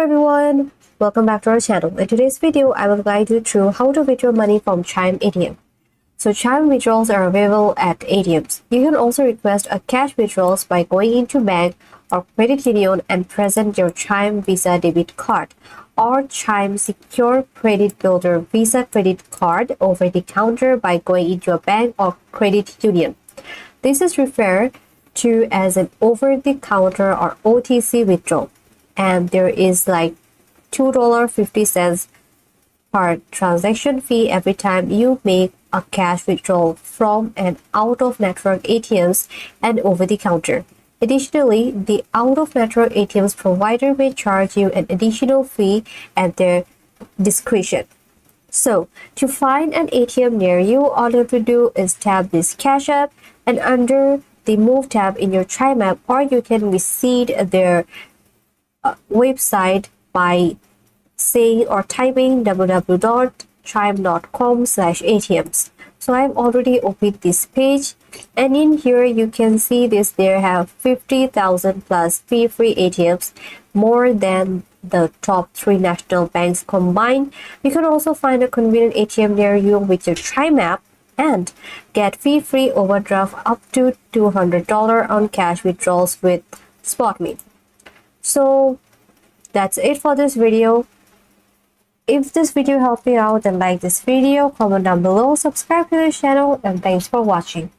everyone, welcome back to our channel. In today's video, I will guide you through how to withdraw money from Chime ATM. So Chime withdrawals are available at ATMs. You can also request a cash withdrawals by going into bank or credit union and present your Chime Visa debit card or Chime Secure Credit Builder Visa credit card over the counter by going into a bank or credit union. This is referred to as an over-the-counter or OTC withdrawal, and there is like $2.50 per transaction fee every time you make a cash withdrawal from and out of network ATMs and over the counter. Additionally, the out-of-network ATMs provider may charge you an additional fee at their discretion. So, to find an ATM near you, all you have to do is tap this Cash App, and under the Move tab in your Chime app, or you can visit their website by saying or typing www.chime.com/atms. So I've already opened this page, and in here you can see this, there have 50,000 plus fee-free ATMs, more than the top 3 national banks combined. You can also find a convenient ATM near you with your Chime app and get fee-free overdraft up to $200 on cash withdrawals with SpotMe. So that's it for this video. If this video helped you out, then like this video, comment down below, subscribe to the channel, and thanks for watching.